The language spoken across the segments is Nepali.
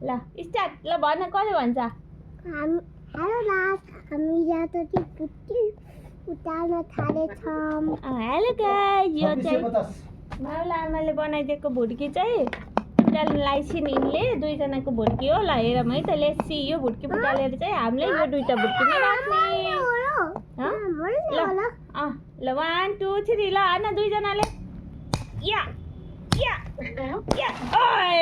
ल स्टार्ट ल भन कसले भन्छ हेलो गाइस हामी यहाँ त पुट्टी उताल्न थालेछौँ हेलो गाइस यो चाहिँ बाबुला आमाले बनाइदिएको भुड्की चाहिँ फुटाल्न लाइसिन यिनले दुईजनाको भुड्की हो ल हेरौँ है त लेसी यो भुड्की फुटालेर चाहिँ हामीले यो दुईटा भुड्कीमै राख्ने ल 1 2 3 ल होइन दुईजनाले या या या ओए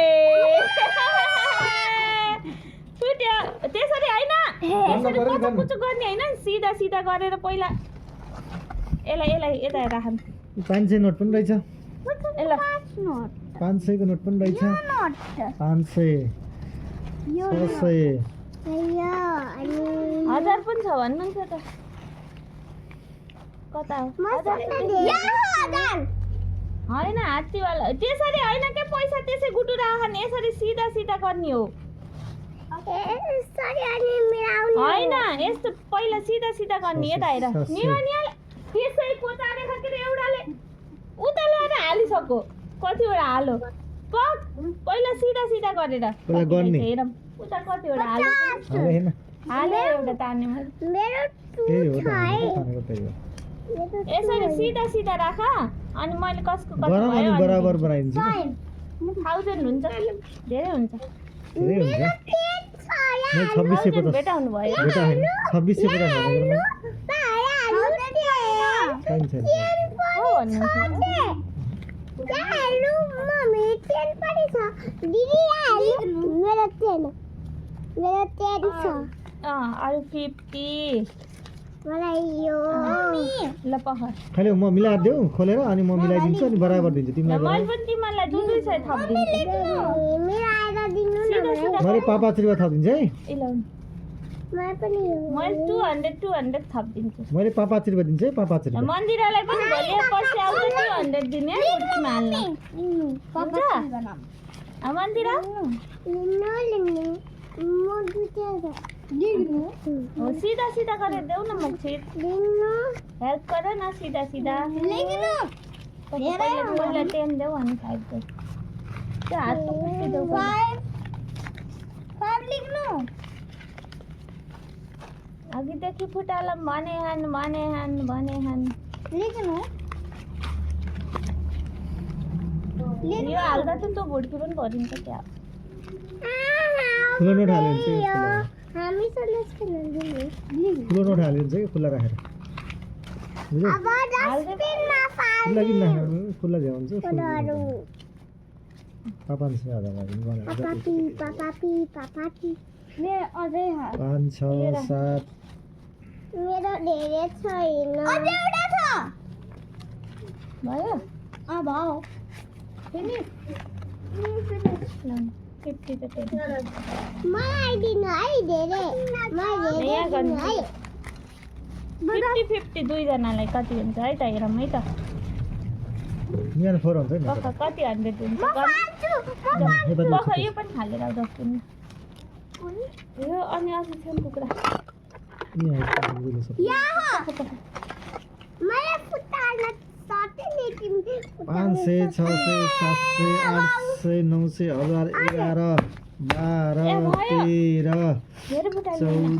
फुट्यो त्यसरी होइन त्यसरी कुचुक गर्ने होइन सिधा सिधा गरेर पहिला यसलाई यता राखौँ 500 नोट पनि रहेछ ल 500 को नोट पनि रहेछ 500 600 1000 पनि छ भन्नुहुन्छ त कता हो होइन हात्तीवाला त्यसरी होइन के पैसा त्यसै गुटु राख्ने यसरी सिधा सिधा गर्ने हो होइन यस्तो पहिला सिधा सिधा गर्ने यता हेर निमानियाले त्यसै कोचारे खकेर एउटाले उता लगाएर हालिसक्यो कतिवटा हालो पहिला सिधा सिधा गरेर हेरौँ उता कतिवटा हालो हाले एउटा तान्ने यसरी सिधा सिधा राख अनि मैले कसको भयो बराबर बनाइदिन्छु 1000 हुन्छ धेरै हुन्छ म 2650 भेटाउनु भयो 2650 अरू 50 ल पख खाली म मिलाएर देऊ खोलेर अनि म मिलाइदिन्छु अनि बराबर दिन्छु तिमीलाई मैले पनि तिमीलाई 200 थपिदिन्छु मैले पापा आशीर्वाद थपिदिन्छु है मैले 200 थपिदिन्छु मैले पापा आशीर्वाद दिन्छु है पापा आशीर्वाद मन्दिरलाई पनि भोलि पछि आउँछ 200 दिने कुर्तीमा हाल्न मन्दिर सीधा सीधा गरेर देऊ न मक्छित हेल्प गर न सीधा सीधा पहिला 10 देऊ अनि 5 देऊ त्यो हातको पुष्टि देऊ 5 लेख्नु अघिदेखि फुटालम भने हान लेख्नु यो हाल्दा त त्यो भुड्की पनि भरिन्छ क्या खुला नोट हालिन्छ खुला नोट हालिन्छ कि खुला राखेर खुला किन राख्नु खुला ल्याउँछ पापा से आधा गाडी पापा 5 6 7 मेरो धेरै छैन अझै एउटा छ भयो भयो फिनिश 50 त मलाई दिनु है धेरै मलाई दिनु है 50 दुईजनालाई कति हुन्छ है त हेरौँ है त यहाँ 4 हुन्छ नि कति 100 हुन्छ यो पनि हालेर 10 दिन यो अनि अझै छ कुकुरा मलाई फुटाल्न साथै लेकिन 500 600 700 800 900 1000 11 12 13 14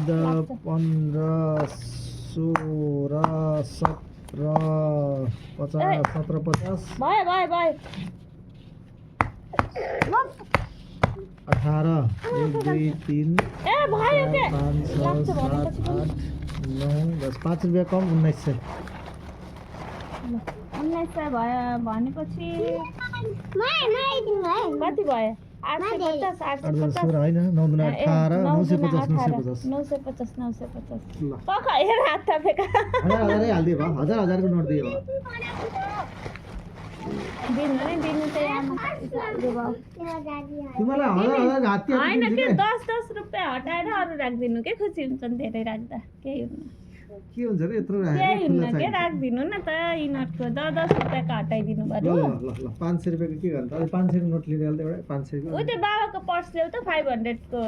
15 16 17 50 17 50 भयो 18 1 2 3 ए भयो के 5 6 7 8 9 10 5 रुपैयाँ कम 1900 1900 भयो भनेपछि कति भयो 850 850 होइन 9 दुना 18 950 पख हेर हात थापेका हजार हाल्दिए भयो हजार को नोट दिए भयो दिनु चाहिँ तिमीलाई हजार हात्ती होइन के 10 रुपैयाँ हटाएर अरू राखिदिनु के खुसी हुन्छन् धेरै राख्दा केही हुन्न के हुन्छ रे यत्रो केही हुन्न के राखिदिनु न त यिनीहरूको 10 रुपैयाँको हटाइदिनु पर्यो ल 500 रुपैयाँको के गर्नु अहिले 500 को नोट लिएर हाल्दै एउटा 500 को उ त्यो बाबाको पर्स ल्याउ त 500 को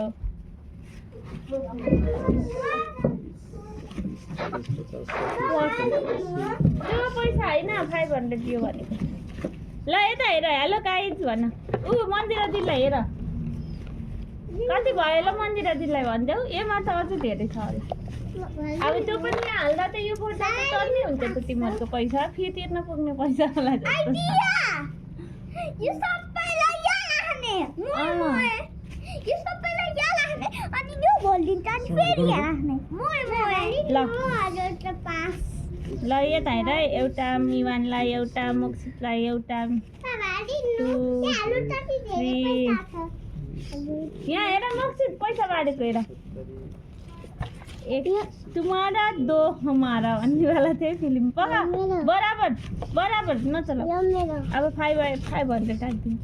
त्यो पैसा होइन 500 दियो भनेको ल यता हेर हेलो गाइज भन ऊ मन्दिर दिदीलाई हेर कति भयो ल मन्दिरा दिदीलाई भनिदेऊ ए माछा अझै धेरै छ अरे अब त्यो पनि यहाँ हाल्दा त यो फोटो चल्ने हुन्छ त तिमीहरूको पैसा फी तिर्न पुग्ने पैसा होला यो सबैलाई यहाँ राख्ने यो सबैलाई यहाँ राख्ने अनि यो भोलिदिन्छ अनि फेरि यहाँ राख्ने ल ल यता हेर एउटा मिवानलाई एउटा मोक्सितलाई एउटा 2 3 यहाँ हेर मोक्सित पैसा बाँडेको हेर एक तुम्हारा दो हमारा भन्ने वाला थियो फिल्म पका बराबर बराबर नचल अब 500 राखिदिन्छ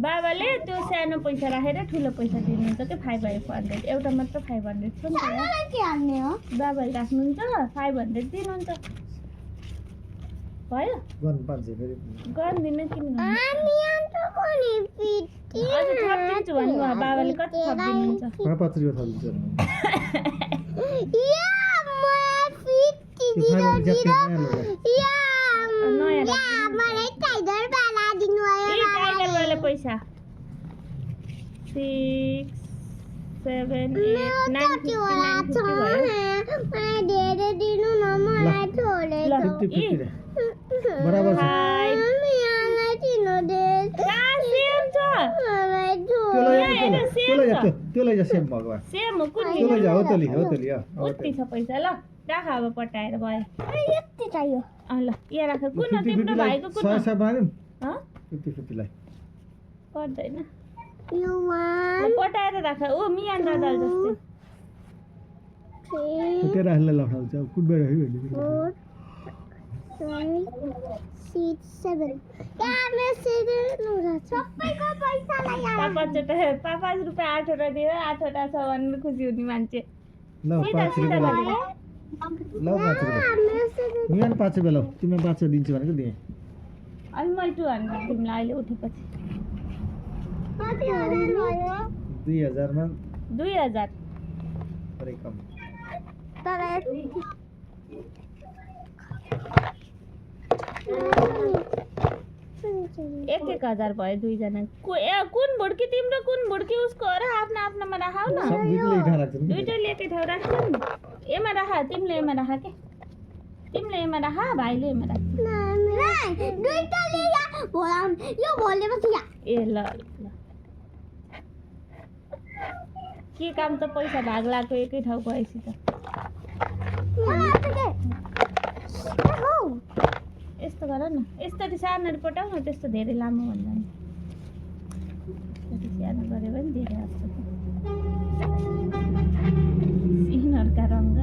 बाबाले त्यो सानो पैसा राखेर ठुलो पैसा दिनुहुन्छ कि 500 एउटा मात्र 500 छ नि बाबाले राख्नुहुन्छ 500 दिनुहुन्छ भयो गन दिन किन अझ थपिदिन्छु भन्नुभयो बाबाले कति थपिदिनुहुन्छ 5 रुपैयाँ थपिदिन्छु टाइगरवाला पैसा 6 7 8 9 बराबर छ त्यो लैजा सेम भगवान सेम हो कुन त्यो लैजा हो तली उति छ पैसा ल राख अब पटाएर भयो यति चाहियो ल यहाँ राख कुन तिम्रो भाइको कुन 100 बनाइदिउँ ह 50 लाई पर्दैन यो पटाएर राख ओ मियान दादाल जस्तै तेरा हल्ला लखाउँछ कुटबाट राख्यो भने 6 7 सबैको पैसालाई पापा रुपियाँ 8 वटा दिएर 8 वटा छ भनेर खुसी हुने मान्छे ल 5 रुपैयाँ ल 5 रुपैयाँ मियान 5 रुपैयाँ ल तिमीलाई 5 दिन्छु भनेको दिएँ अनि मैले 200 तिमीलाई अहिले उठेपछि 2000 मा 2000 थोरै कम एक 1000 भयो दुईजना कुन भुड्की तिम्रो कुन भुड्की उसको र आफ्नो आफ्नोमा राखौ न सब दुईटैले एकै ठाउँ राख्छ नि दुईटैले एकै ठाउँ राख्छ नि एमा राख तिमीले एमा राख के तिमीले एमा राख भाइले एमा राख दुईटाले यो भोलेपछि ए ल के काम त पैसा भाग लाग्यो एकै ठाउँ भएपछि त यस्तो गर न यस्तरी सानो पटाउ न त्यस्तो धेरै लामो भन्दा नि यस्तरी सानो गऱ्यो भने धेरै जस्तो सिनहरुका रङ्ग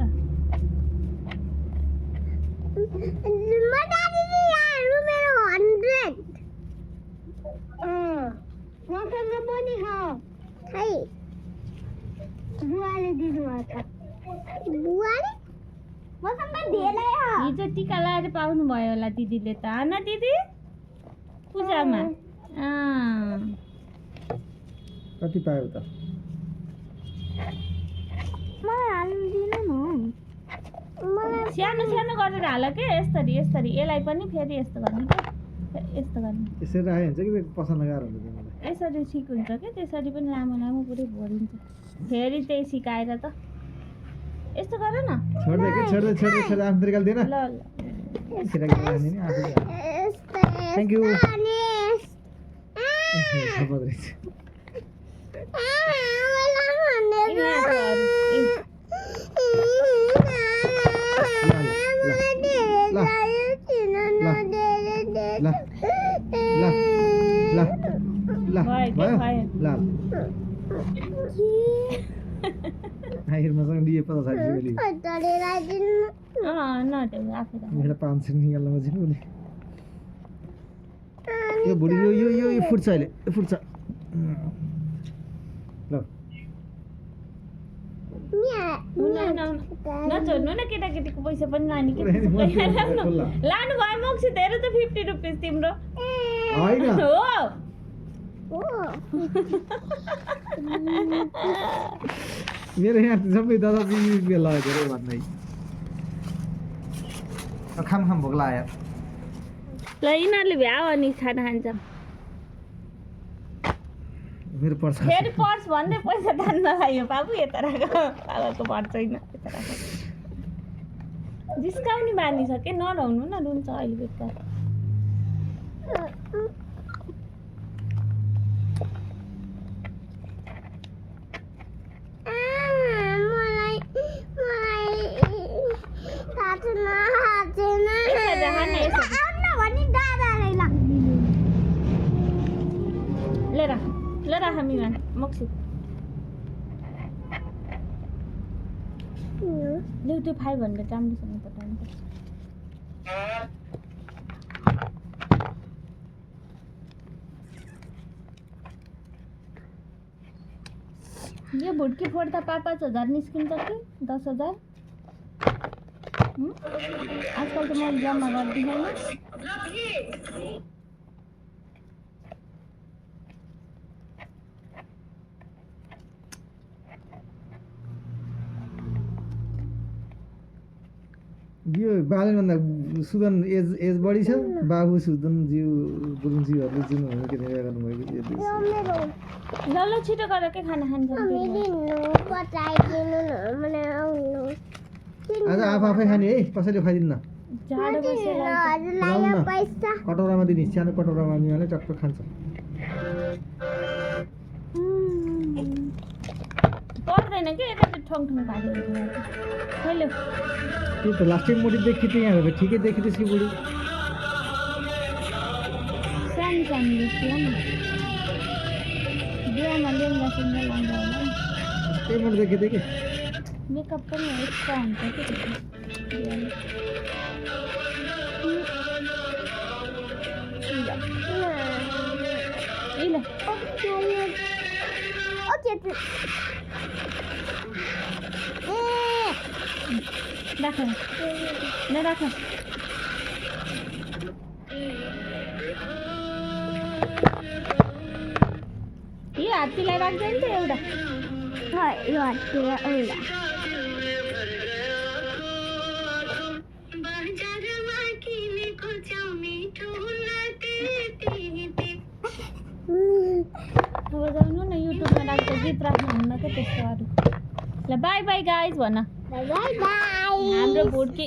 हिजो टिका लगाएर पाउनु भयो होला दिदीले त होइन दिदी पूजामा कति पायो त सानो सानो गरेर हाल के यस्तरी यस्तरी यसलाई पनि फेरि यस्तो गर्ने के यस्तो गर्ने यसरी राखे हुन्छ कि पसन्द गाह्रो हुन्छ तिमीलाई यसरी ठिक हुन्छ के त्यसरी पनि लामो लामो पुरै भरिन्छ फेरि त्यही सिकाएर त यस्तो गर न छोड्दै आफ्नो तरिकाले दिएन ल ल थ्याङ्क यू मसँग दिए 50 मेरा 500 निकाल्न मजिन बोले यो बुढी यो फुट्छ अहिले फुट्छ ल नछोड्नु न केटाकेटीको पैसा पनि लाने के लानु भयो मोक्सित हेर त 50 रुपियाँ तिम्रो होइन हो मेरो यहाँ सबै दादा रुपियाँ लाग्यो धेरै भन्दै खाम भोक लाग्यो ल यिनीहरूले भ्याऊ अनि खाना खान्छ मेरो पर्स फेरि पर्स भन्दै पैसा तान्न लाग्यो बाबु यता राख बाबाको पर्स छैन यता राख जिस्काउने बानी छ के नरहाउनु न रुन्छ अहिले बेकार ल राख मिमान मक्सी लु त्यो 500 राम्रोसँग पठाउनु पर्छ यो भुटकी फोड्दा 5,000 निस्किन्छ कि 10,000 आजकल त मैले जम्मा गर्दिनँ यो बालनभन्दा सुदन एज बढी छ बाबु सुदनज्यू गुरुङज्यूहरूले जुन के गर्नुभएको ल ल छिटो गर के खाना खान्छ आज आफै खाने है कसैले खुवाइदिन्न जाडो बसेर कटौरामा दिने सानो कटौरामा मिलाले टक्क खान्छ पर्दैन के एकैचोटि ठङ ठङ पारिन्छ खैलो त्यो त लास्टै मोटी देखि त यहाँ ठिकै देखि त्यसको बुढी सानो सानो देखियो नि बिहामा लेङ्गा सिङ्गा लाउँदा होला नि त्यही मोटी देखि थिएँ कि मेकअप पनि एक्स्ट्रा हुन्छ कि बिहामा राख ल राख यो हात्तीलाई राख्दैन त एउटा यो हात्तीलाई एउटा अब जाउनु न युट्युबमा राख्दा गीत राख्नुहुन्न क्या त्यस्तो अरू ल बाई बाई गाइज भन बाई बाई हाम्रो भुटकी